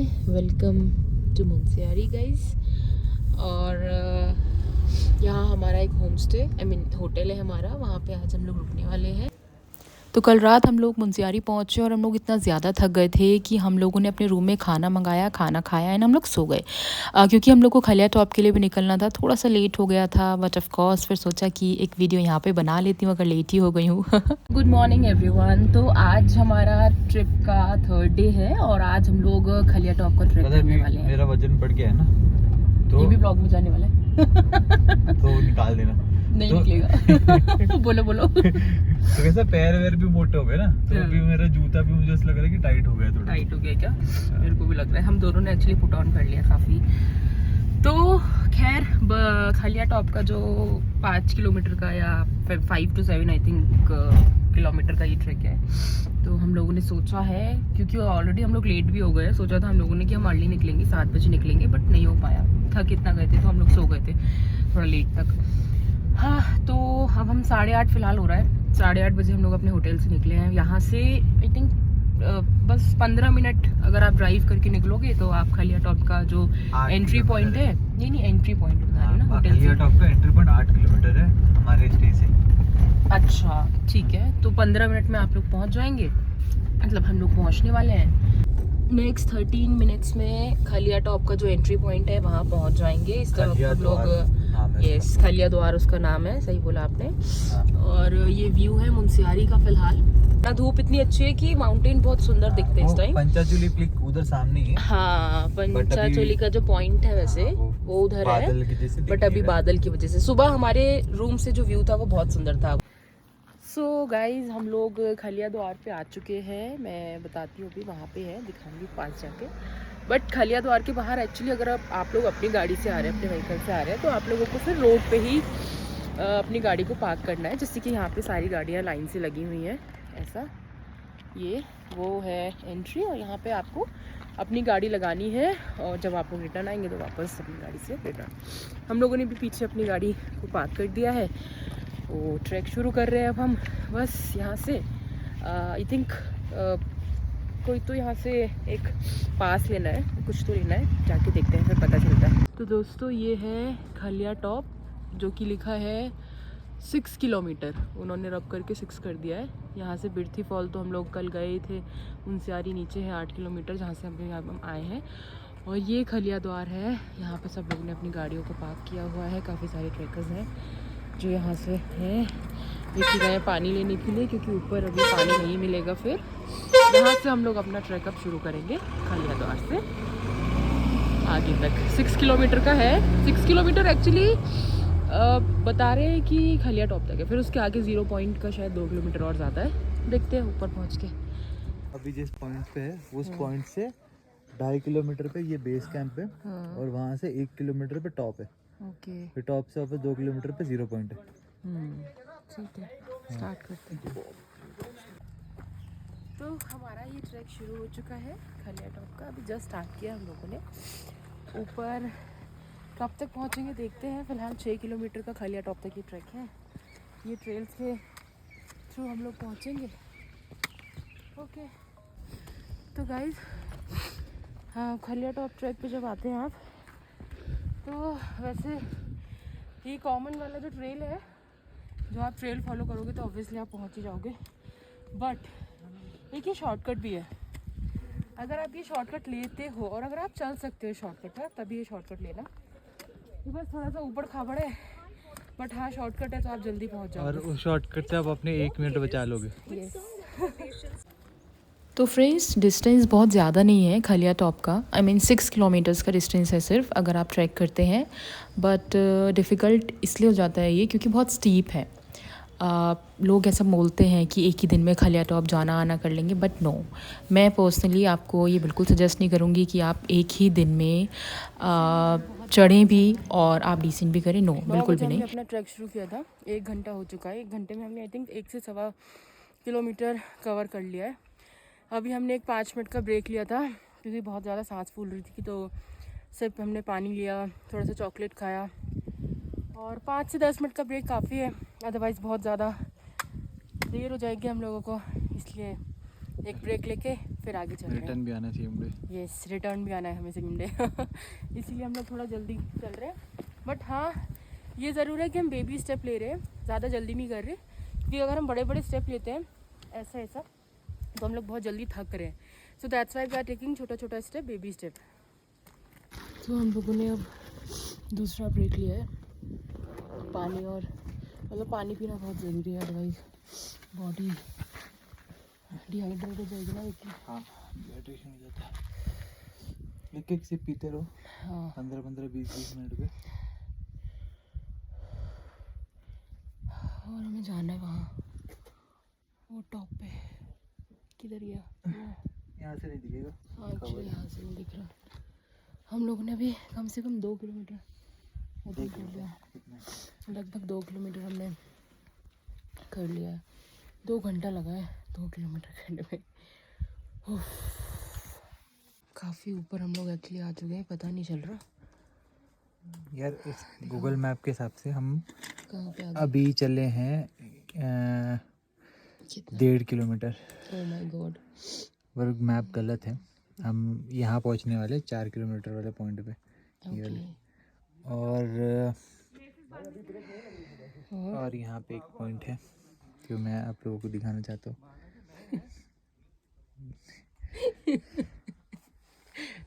Welcome to Munsiyari guys. और यहाँ हमारा एक होम स्टे होटल है हमारा, वहाँ पे आज हम लोग रुकने वाले हैं। तो कल रात हम लोग मुंशियारी पहुँचे और हम लोग इतना ज़्यादा थक गए थे कि हम लोगों ने अपने रूम में खाना मंगाया, खाना खाया एंड हम लोग सो गए, क्योंकि हम लोग को खलिया टॉप के लिए भी निकलना था। थोड़ा सा लेट हो गया था, बट ऑफ कोर्स फिर सोचा कि एक वीडियो यहाँ पे बना लेती हूँ अगर लेट ही हो गई हूँ। Good morning everyone. तो आज हमारा ट्रिप का 3rd डे है और आज हम लोग खलिया टॉप का ट्रिप करने वाले हैं। मेरा वजन बढ़ गया है ना, तो ये भी ब्लॉग में जाने वाला है। तो निकाल देना, नहीं तो निकलेगा। बोलो तो कैसा पैर वैर भी मोटे हो गए ना, तो अभी मेरा जूता भी मुझे ऐसा लग रहा है कि टाइट हो गया, थोड़ा टाइट हो गया क्या? मेरे को भी लग रहा है। हम दोनों ने एक्चुअली पुट ऑन कर लिया काफ़ी। तो खैर खलिया टॉप का जो 5 किलोमीटर का या 5 to 7 आई थिंक किलोमीटर का ये ट्रैक है। तो हम लोगों ने सोचा है, क्योंकि ऑलरेडी हम लोग लेट भी हो गए, सोचा था हम लोगों ने कि हम अर्ली निकलेंगे, 7 बजे निकलेंगे, बट नहीं हो पाया। थक इतना गए थे तो हम लोग सो गए थे थोड़ा लेट तक। हाँ, तो अब हम 8:30 फिलहाल हो रहा है। 8:30 बजे हम लोग अपने होटल से निकले हैं। यहाँ से आई थिंक बस 15 मिनट अगर आप ड्राइव करके निकलोगे तो आप खलिया टॉप का जो एंट्री पॉइंट है, नहीं एंट्री पॉइंट बता रही हूँ ना, होटल खलिया टॉप का एंट्री पॉइंट 8 किलोमीटर है हमारे स्टे से। अच्छा ठीक है, तो 15 मिनट में आप लोग पहुँच जाएंगे, मतलब हम लोग पहुँचने वाले हैं। नेक्स्ट 13 मिनट्स में खलिया टॉप का जो एंट्री पॉइंट है वहाँ पहुँच जाएंगे। इसका हम लोग यस, खलिया द्वार उसका नाम है, सही बोला आपने। और ये व्यू है मुंशियारी का फिलहाल। ना धूप इतनी अच्छी है कि माउंटेन बहुत सुंदर दिखते हैं इस टाइम। पंचाचूली पीक उधर सामने ही है। हाँ, पंचाचूली का जो पॉइंट है वैसे वो उधर है, बट अभी बादल की वजह से सुबह हमारे रूम से जो व्यू था वो बहुत सुंदर था। सो गाइज हम लोग खलिया द्वार पे आ चुके हैं। मैं बताती हूँ अभी वहाँ पे है, दिखाऊंगी पास जाके। बट खलिया द्वार के बाहर एक्चुअली अगर आप लोग अपनी गाड़ी से आ रहे हैं, अपने व्हीकल से आ रहे हैं, तो आप लोगों को फिर रोड पे ही अपनी गाड़ी को पार्क करना है, जिससे कि यहाँ पे सारी गाड़ियाँ लाइन से लगी हुई हैं। ऐसा ये वो है एंट्री, और यहाँ पे आपको अपनी गाड़ी लगानी है और जब आप लोग रिटर्न आएंगे तो वापस अपनी गाड़ी से रिटर्न। हम लोगों ने भी पीछे अपनी गाड़ी को पार्क कर दिया है। वो ट्रैक शुरू कर रहे हैं अब हम। बस यहाँ से आई थिंक कोई तो यहाँ से एक पास लेना है, कुछ तो लेना है, जाके देखते हैं फिर पता चलता है। तो दोस्तों ये है खलिया टॉप, जो कि लिखा है 6 किलोमीटर, उन्होंने रब करके 6 कर दिया है। यहाँ से बिरथी फॉल तो हम लोग कल गए थे, मुंशियारी नीचे है 8 किलोमीटर, जहाँ से हम आए हैं। और ये खलिया द्वार है, यहाँ पे सब लोगों ने अपनी गाड़ियों को पार्क किया हुआ है। काफ़ी सारे ट्रैकर्स हैं जो यहाँ से हैं, ये गए पानी लेने के लिए, क्योंकि ऊपर अभी पानी नहीं मिलेगा। फिर यहाँ से हम लोग अपना ट्रैकअप शुरू करेंगे खलिया द्वार से आगे तक। 6 किलोमीटर का है। 6 किलोमीटर एक्चुअली बता रहे हैं कि खलिया टॉप तक है, फिर उसके आगे 0 पॉइंट का शायद 2 किलोमीटर और ज़्यादा है। देखते हैं ऊपर पहुँच के। अभी जिस पॉइंट पे है उस पॉइंट से 2.5 किलोमीटर पे ये बेस कैंप है, और वहाँ से 1 किलोमीटर पे टॉप है। ओके, फिर टॉप से वापस 2 किलोमीटर पे 0 पॉइंट है। ठीक है, स्टार्ट करते हैं। तो हमारा ये ट्रैक शुरू हो चुका है खलिया टॉप का। अभी जस्ट स्टार्ट किया हम लोगों ने। ऊपर कब तक पहुंचेंगे देखते हैं। फिलहाल 6 किलोमीटर का खलिया टॉप तक ये ट्रैक है। ये ट्रेल्स के थ्रू हम लोग पहुंचेंगे। ओके, तो गाइज हाँ, खलिया टॉप ट्रैक पे जब आते हैं आप, तो वैसे ये कॉमन वाला जो ट्रेल है, जो आप ट्रेल फॉलो करोगे तो ऑब्वियसली आप पहुंच ही जाओगे। बट एक ये शॉर्टकट भी है। अगर आप ये शॉर्टकट लेते हो और अगर आप चल सकते हो शॉर्टकट है, तभी ये शॉर्टकट लेना। ये बस थोड़ा सा ऊबड़ खाबड़ है, बट हाँ शॉर्टकट है तो आप जल्दी पहुंच जाओगे। और उस शॉर्टकट से आप अपने 1 मिनट बचा लोगे। तो फ्रेंड्स डिस्टेंस बहुत ज़्यादा नहीं है खलिया टॉप का। आई मीन 6 किलोमीटर्स का डिस्टेंस है सिर्फ, अगर आप ट्रैक करते हैं। बट डिफ़िकल्ट इसलिए हो जाता है ये क्योंकि बहुत स्टीप है। लोग ऐसा बोलते हैं कि एक ही दिन में खलिया टॉप जाना आना कर लेंगे, बट नो, मैं पर्सनली आपको ये बिल्कुल सजेस्ट नहीं करूँगी कि आप एक ही दिन में चढ़ें भी और आप डिसेंट भी करें। नो, बिल्कुल भी नहीं। हमने अपना ट्रैक शुरू किया था, 1 घंटा हो चुका है। 1 घंटे में हमने आई थिंक 1 से 1.25 किलोमीटर कवर कर लिया है। अभी हमने एक 5 मिनट का ब्रेक लिया था क्योंकि बहुत ज़्यादा सांस फूल रही थी, तो सिर्फ हमने पानी लिया, थोड़ा सा चॉकलेट खाया, और 5 से 10 मिनट का ब्रेक काफ़ी है। अदरवाइज़ बहुत ज़्यादा देर हो जाएगी हम लोगों को, इसलिए एक ब्रेक लेके फिर आगे चल रहे हैं। रिटर्न भी आना चाहिए मुझे। यस, रिटर्न भी आना है हमें सिमडे इसीलिए हम लोग थोड़ा जल्दी चल रहे हैं। बट हाँ, ये ज़रूर है कि हम बेबी स्टेप ले रहे हैं, ज़्यादा जल्दी नहीं कर रहे, क्योंकि अगर हम बड़े बड़े स्टेप लेते हैं ऐसा ऐसा तो हम लोग बहुत जल्दी थक रहे हैं। So that's why we are taking छोटा छोटा स्टेप, बेबी स्टेप। तो हम लोगों ने अब दूसरा ब्रेक लिया है। पानी और मतलब पानी पीना बहुत ज़रूरी है, अदरवाइज बॉडी डिहाइड्रेट हो जाएगी ना। हाँ, डिहाइड्रेशन हो जाता है। एक एक सिप पीते रहो। हाँ, 15-15, 20-20 मिनट पे। और हमें जाना है वहाँ, वो टॉप पे। किधर गया? यहाँ से नहीं दिखेगा। हाँ, एक्चुअली यहाँ से नहीं दिख रहा। हम लोगों ने अभी कम से कम 2 किलोमीटर कर लिया, लगभग 2 किलोमीटर हमने कर लिया है। 2 घंटा लगा है 2 किलोमीटर करने में। काफ़ी ऊपर हम लोग एक्चुअली आ चुके हैं, पता नहीं चल रहा यार। इस गूगल मैप के हिसाब से हम कहाँ पे अभी चले हैं 1.5 किलोमीटर। ओह माय गॉड, पर मैप गलत है। हम यहाँ पहुँचने वाले 4 किलोमीटर वाले पॉइंट पे। ये वाले। और यहाँ पे एक पॉइंट है जो मैं आप लोगों को दिखाना चाहता हूँ।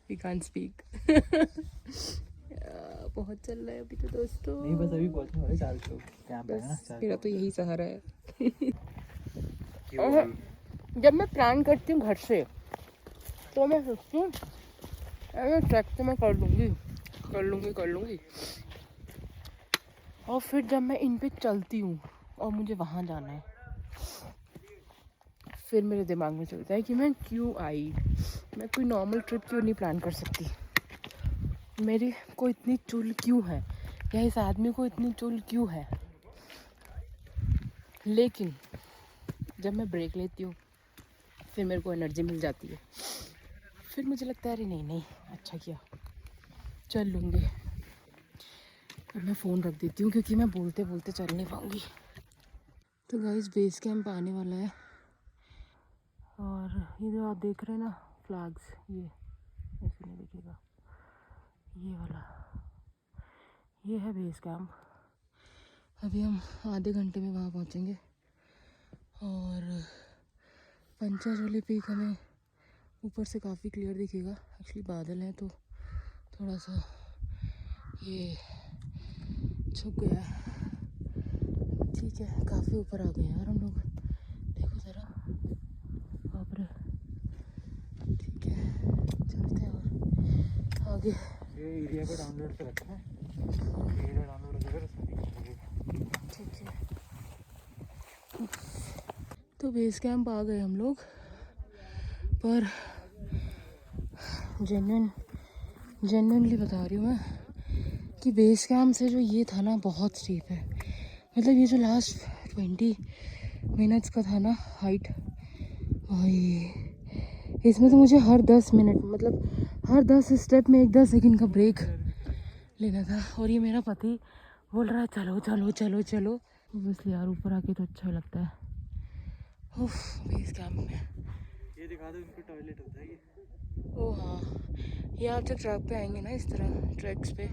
We can't speak। बहुत चल रहा है अभी तो दोस्तों। नहीं, बस अभी पहुँचने वाले 4 किलो कैंप है ना। मेरा तो यही सहारा है। जब मैं प्लान करती हूँ घर से तो मैं सोचती हूँ अरे ट्रैक तो मैं कर लूँगी। और फिर जब मैं इन पे चलती हूँ और मुझे वहाँ जाना है, फिर मेरे दिमाग में चलता है कि मैं क्यों आई, मैं कोई नॉर्मल ट्रिप क्यों नहीं प्लान कर सकती, मेरी को इतनी चुल क्यों है, या इस आदमी को इतनी चुल क्यों है। लेकिन जब मैं ब्रेक लेती हूँ फिर मेरे को एनर्जी मिल जाती है, फिर मुझे लगता है अरे नहीं अच्छा किया, चल लूँगी। अब मैं फ़ोन रख देती हूँ क्योंकि मैं बोलते बोलते चल नहीं पाऊँगी। तो गाइस, बेस कैंप आने वाला है और ये जो आप देख रहे हैं ना फ्लैग्स, ये ऐसे नहीं दिखेगा, ये वाला, ये है बेस कैंप। अभी हम आधे घंटे में वहाँ पहुँचेंगे और पंचाशोली पीक हमें ऊपर से काफ़ी क्लियर दिखेगा। एक्चुअली बादल हैं तो थोड़ा सा ये छुप गया है। ठीक है, काफ़ी ऊपर आ गए यार हम लोग, देखो ज़रा, बाप रे। ठीक है, चलते हैं और आगे। ये एरिया पे डाउनलोड पे रखा है, एरिया डाउनलोड करें ठीक है। तो बेस कैंप आ गए हम लोग, पर जेन्युइनली बता रही हूँ मैं कि बेस कैंप से जो ये था ना बहुत स्टीप है। मतलब ये जो लास्ट 20 मिनट्स का था ना हाइट, भाई इसमें तो मुझे हर 10 मिनट मतलब हर 10 स्टेप में 10 सेकंड का ब्रेक लेना था। और ये मेरा पति बोल रहा है चलो चलो चलो चलो। बस यार ऊपर आके तो अच्छा लगता है। बेस कैंप में ये दिखा दो, इनका टॉयलेट होता है ये। ओह हाँ, ये आप जब ट्रैक पे आएंगे ना इस तरह ट्रैक्स पे,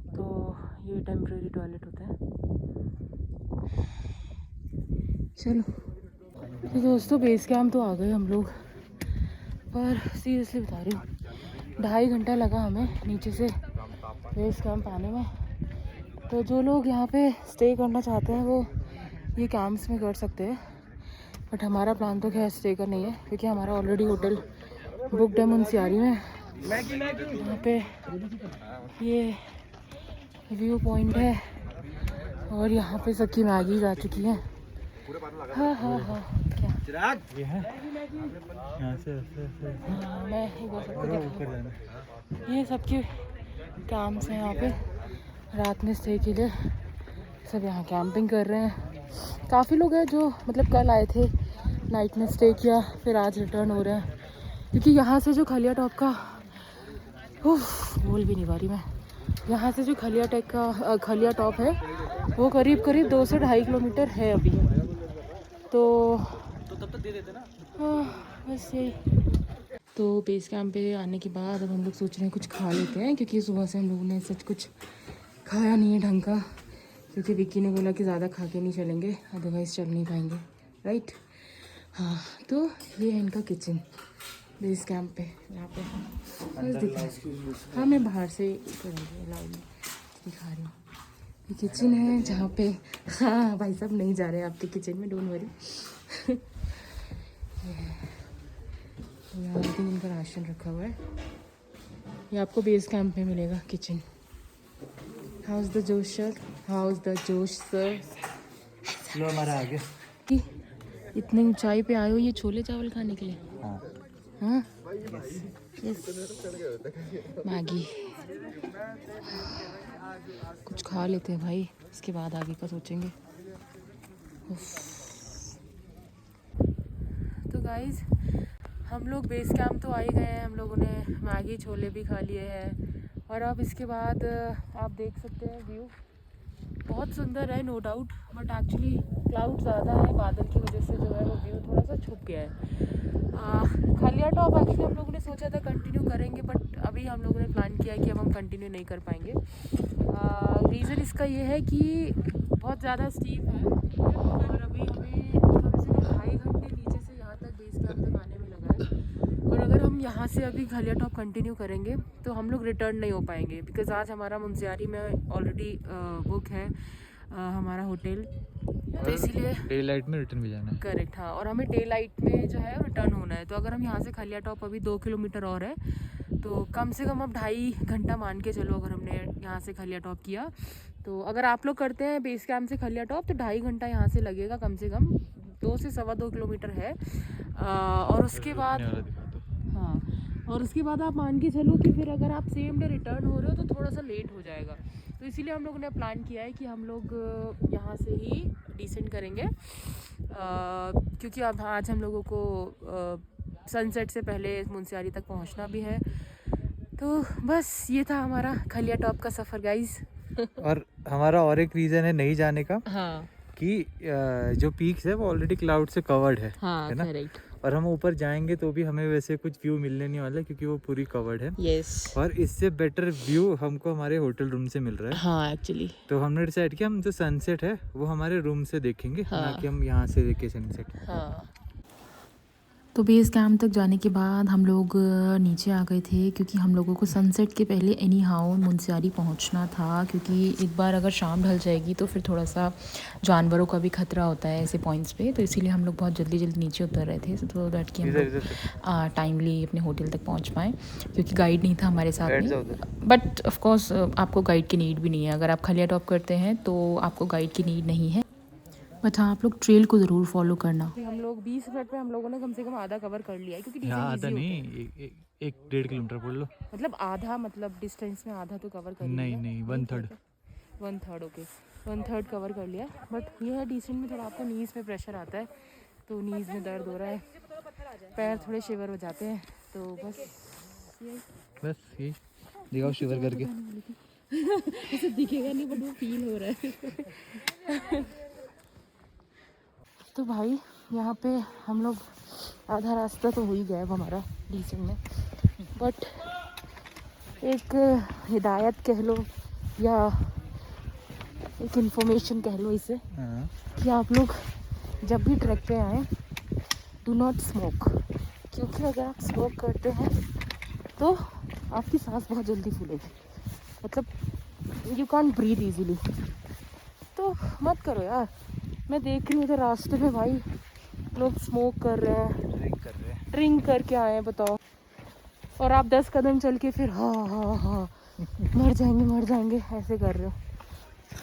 तो ये टेम्परेरी टॉयलेट होता है। चलो तो दोस्तों, बेस कैंप तो आ गए हम लोग, पर सीरियसली बता रही हूँ 2.5 घंटा लगा हमें नीचे से बेस कैंप आने में। तो जो लोग यहाँ पे स्टे करना चाहते हैं वो ये कैंप्स में कर सकते हैं, बट हमारा प्लान तो खैर स्टे का नहीं है क्योंकि हमारा ऑलरेडी होटल बुकड है मुनस्यारी में। यहाँ पे ये व्यू पॉइंट है और यहाँ पे सबकी मैगी आ चुकी है। हाँ क्या ये है यहाँ से हाँ, मैं एक बार सबको ऊपर जाना। ये सबके कैंप्स हैं यहाँ पे रात में स्टे के लिए। सब यहाँ कैंपिंग कर रहे हैं। काफ़ी लोग हैं जो मतलब कल आए थे, नाइट में स्टे किया, फिर आज रिटर्न हो रहे हैं क्योंकि यहाँ से जो खलिया टॉप का बोल भी नहीं पा रही मैं, यहाँ से जो खलिया टॉप है वो करीब 2 से 2.5 किलोमीटर है अभी। तो तब तक दे देते ना। हाँ बस यही तो बेस कैंप पे आने के बाद अब हम लोग सोच रहे हैं कुछ खा लेते हैं, क्योंकि सुबह से हम लोगों ने सच कुछ खाया नहीं है ढंग का, क्योंकि विक्की ने बोला कि ज़्यादा खा के नहीं चलेंगे, अदरवाइज़ चल नहीं पाएंगे, राइट। हाँ, तो ये है इनका किचन बेस कैंप पे, यहाँ पे बस दिख रहा है। हाँ, मैं बाहर से करूँगी, लाइव में दिखा रही हूँ। ये किचन है जहाँ पे, हाँ भाई साहब नहीं जा रहे हैं आपके किचन में, डोंट वरी। यहाँ पे इनका राशन रखा हुआ है, ये आपको बेस कैंप में मिलेगा किचन। हाउ इज़ द जोश सर, हाउ इज़ द जोश सर। लो हमारा आगे। इतनी ऊंचाई पे आए हो ये छोले चावल खाने के लिए? हाँ, यस, मैगी। कुछ खा लेते हैं भाई, इसके बाद आगे का सोचेंगे। तो गाइज हम लोग बेस कैंप तो आ ही गए हैं, हम लोगों ने मैगी छोले भी खा लिए हैं, और अब इसके बाद आप देख सकते हैं व्यू बहुत सुंदर है, no doubt, but actually cloud ज़्यादा है, बादल की वजह से जो है वो व्यू थोड़ा सा छुप गया है। खलिया टॉप एक्चुअली हम लोगों ने सोचा था कंटिन्यू करेंगे, बट अभी हम लोगों ने प्लान किया है कि अब हम कंटिन्यू नहीं कर पाएंगे। रीज़न इसका ये है कि बहुत ज़्यादा स्टीप है, और अभी हमें कम से कम 2.5 घंटे नीचे से यहाँ तक बेस कैंप तक आने में लगा है, और अगर हम यहाँ से अभी खलिया टॉप कंटिन्यू करेंगे तो हम लोग रिटर्न नहीं हो पाएंगे, बिकॉज़ आज हमारा मुंशियारी में ऑलरेडी बुक है हमारा होटल, तो इसीलिए डे लाइट में रिटर्न भी जाना है। करेक्ट, हाँ, और हमें डे लाइट में जो है रिटर्न होना है। तो अगर हम यहाँ से खलिया टॉप, अभी 2 किलोमीटर और है, तो कम से कम अब 2.5 घंटा मान के चलो, अगर हमने यहाँ से खलिया टॉप किया, तो अगर आप लोग करते हैं बेस कैंप से खलिया टॉप तो 2.5 घंटा यहाँ से लगेगा कम से कम, 2 से 2.25 किलोमीटर है। और उसके बाद, हाँ, और उसके बाद आप मान के चलो कि फिर अगर आप सेम डे रिटर्न हो रहे हो तो थोड़ा सा लेट हो जाएगा। तो इसीलिए हम लोगों ने प्लान किया है कि हम लोग यहाँ से ही डिसेंड करेंगे, क्योंकि अब आज हम लोगों को सनसेट से पहले मुंशियारी तक पहुँचना भी है। तो बस ये था हमारा खलिया टॉप का सफ़र गाइज। और हमारा और एक रीज़न है नहीं जाने का, हाँ, कि जो पीक्स है वो ऑलरेडी क्लाउड से कवर्ड है, हाँ, है ना, करेक्ट, और हम ऊपर जाएंगे तो भी हमें वैसे कुछ व्यू मिलने नहीं वाला, क्योंकि वो पूरी कवर्ड है। यस, और इससे बेटर व्यू हमको हमारे होटल रूम से मिल रहा है। हाँ, एक्चुअली, तो हमने डिसाइड किया हम जो सनसेट है वो हमारे रूम से देखेंगे, हाँ, ना कि हम यहाँ से देखें सनसेट। हाँ। तो बेस कैंप तक जाने के बाद हम लोग नीचे आ गए थे, क्योंकि हम लोगों को सनसेट के पहले एनी हाउ मुंशियारी पहुंचना था, क्योंकि एक बार अगर शाम ढल जाएगी तो फिर थोड़ा सा जानवरों का भी खतरा होता है ऐसे पॉइंट्स पे। तो इसीलिए हम लोग बहुत जल्दी जल्दी नीचे उतर रहे थे, तो दैट कि हम लोग टाइमली अपने होटल तक पहुँच पाएँ, क्योंकि गाइड नहीं था हमारे साथ में। बट ऑफकोर्स आपको गाइड की नीड भी नहीं है, अगर आप खलिया टॉप करते हैं तो आपको गाइड की नीड नहीं है, बट हाँ, आप लोग ट्रेल को ज़रूर फॉलो करना। हम लोग 20 मिनट में हम लोगों ने कम से कम आधा कवर कर लिया है, क्योंकि आधा नहीं, 1-1.5 किलोमीटर बोल लो, मतलब आधा, मतलब डिस्टेंस में आधा तो कवर कर नहीं नहीं 1/3 ओके, 1/3 कवर कर लिया। बट ये है डिसेंट में थोड़ा आपको नीज़ में प्रेशर आता है, तो नीज़ में दर्द हो रहा है, पैर थोड़े शिवर हो जाते हैं, तो बस यही दिखाओ शिवर करके। ऐसे दिखेगा नहीं, बट वो फील हो रहा है। तो भाई यहाँ पे हम लोग आधा रास्ता तो हो ही गया है हमारा डिसेंट में, बट एक हिदायत कह लो या एक इन्फॉर्मेशन कह लो इसे, कि आप लोग जब भी ट्रैक पे आएँ डू नॉट स्मोक, क्योंकि अगर आप स्मोक करते हैं तो आपकी सांस बहुत जल्दी फूलेगी, मतलब यू कांट ब्रीथ इजीली, तो मत करो यार। मैं देख रही हूँ तो रास्ते में भाई लोग स्मोक कर रहे हैं, ड्रिंक करके आए हैं, बताओ, और आप 10 कदम चल के फिर हाँ मर जाएंगे ऐसे कर रहे हो।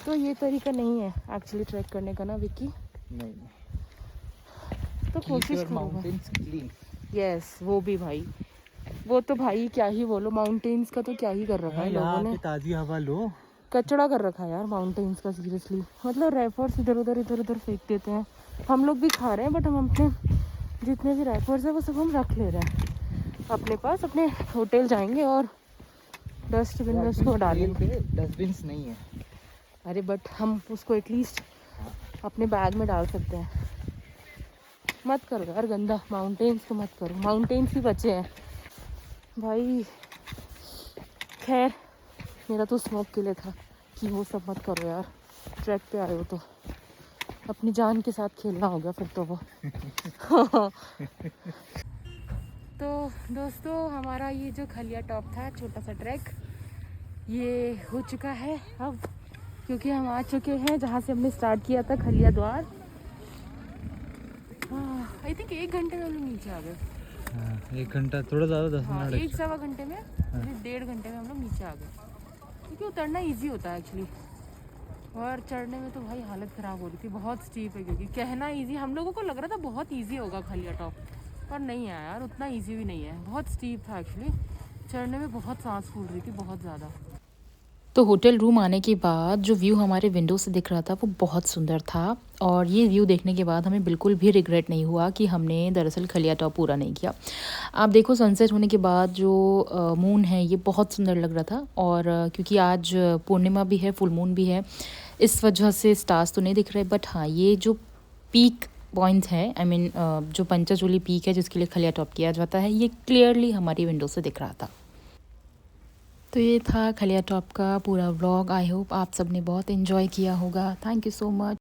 तो ये तरीका नहीं है एक्चुअली ट्रैक करने का ना विक्की। नहीं, तो कोशिश करो। यस, वो भी भाई, वो तो भाई क्या ही बोलो, माउंटेन्स का तो क्या ही कर रखा है लोगों ने, ताज़ी हवा लो, कचड़ा कर रखा है यार माउंटेन्स का, सीरियसली, मतलब रैपर्स इधर उधर फेंक देते हैं, हम लोग भी खा रहे हैं, बट हम अपने जितने भी रैपर्स है वो सब हम रख ले रहे हैं अपने पास, अपने होटल जाएंगे और डस्टबिन में उसको डालेंगे। डस्टबिन नहीं है, अरे बट हम उसको एटलीस्ट अपने बैग में डाल सकते हैं। मत करो यार गंदा, माउंटेन्स तो मत करो, माउंटेन्स ही बचे हैं, भाई खैर मेरा तो स्मोक के लिए था कि वो सब मत करो यार, ट्रैक पे आए हो तो अपनी जान के साथ खेलना होगा फिर तो वो। तो दोस्तों हमारा ये जो खलिया टॉप था छोटा सा ट्रैक ये हो चुका है अब, क्योंकि हम आ चुके हैं जहाँ से हमने स्टार्ट किया था खलिया द्वार। आई थिंक 1 घंटे में हम लोग नीचे आ गए। 1 घंटा थोड़ा ज़्यादा, 10 हाँ, मिनट 1-1.25 घंटे में, 1.5 घंटे में हम लोग नीचे आ गए, क्योंकि उतरना इजी होता है एक्चुअली, और चढ़ने में तो भाई हालत ख़राब हो रही थी, बहुत स्टीप है। क्योंकि कहना इजी, हम लोगों को लग रहा था बहुत इजी होगा खलिया टॉप, पर नहीं है यार, उतना इजी भी नहीं है, बहुत स्टीप था एक्चुअली। चढ़ने में बहुत सांस फूल रही थी, बहुत ज़्यादा। तो होटल रूम आने के बाद जो व्यू हमारे विंडो से दिख रहा था वो बहुत सुंदर था, और ये व्यू देखने के बाद हमें बिल्कुल भी रिग्रेट नहीं हुआ कि हमने दरअसल खलिया टॉप पूरा नहीं किया। आप देखो सनसेट होने के बाद जो मून है ये बहुत सुंदर लग रहा था, और क्योंकि आज पूर्णिमा भी है, फुल मून भी है, इस वजह से स्टार्स तो नहीं दिख रहे, बट हाँ ये जो पीक पॉइंट है, आई मीन जो पंचाचूली पीक है जिसके लिए खलिया टॉप किया जाता है, ये क्लियरली हमारी विंडो से दिख रहा था। तो ये था खलिया टॉप का पूरा व्लॉग। आई होप आप सब ने बहुत एंजॉय किया होगा। Thank you so much.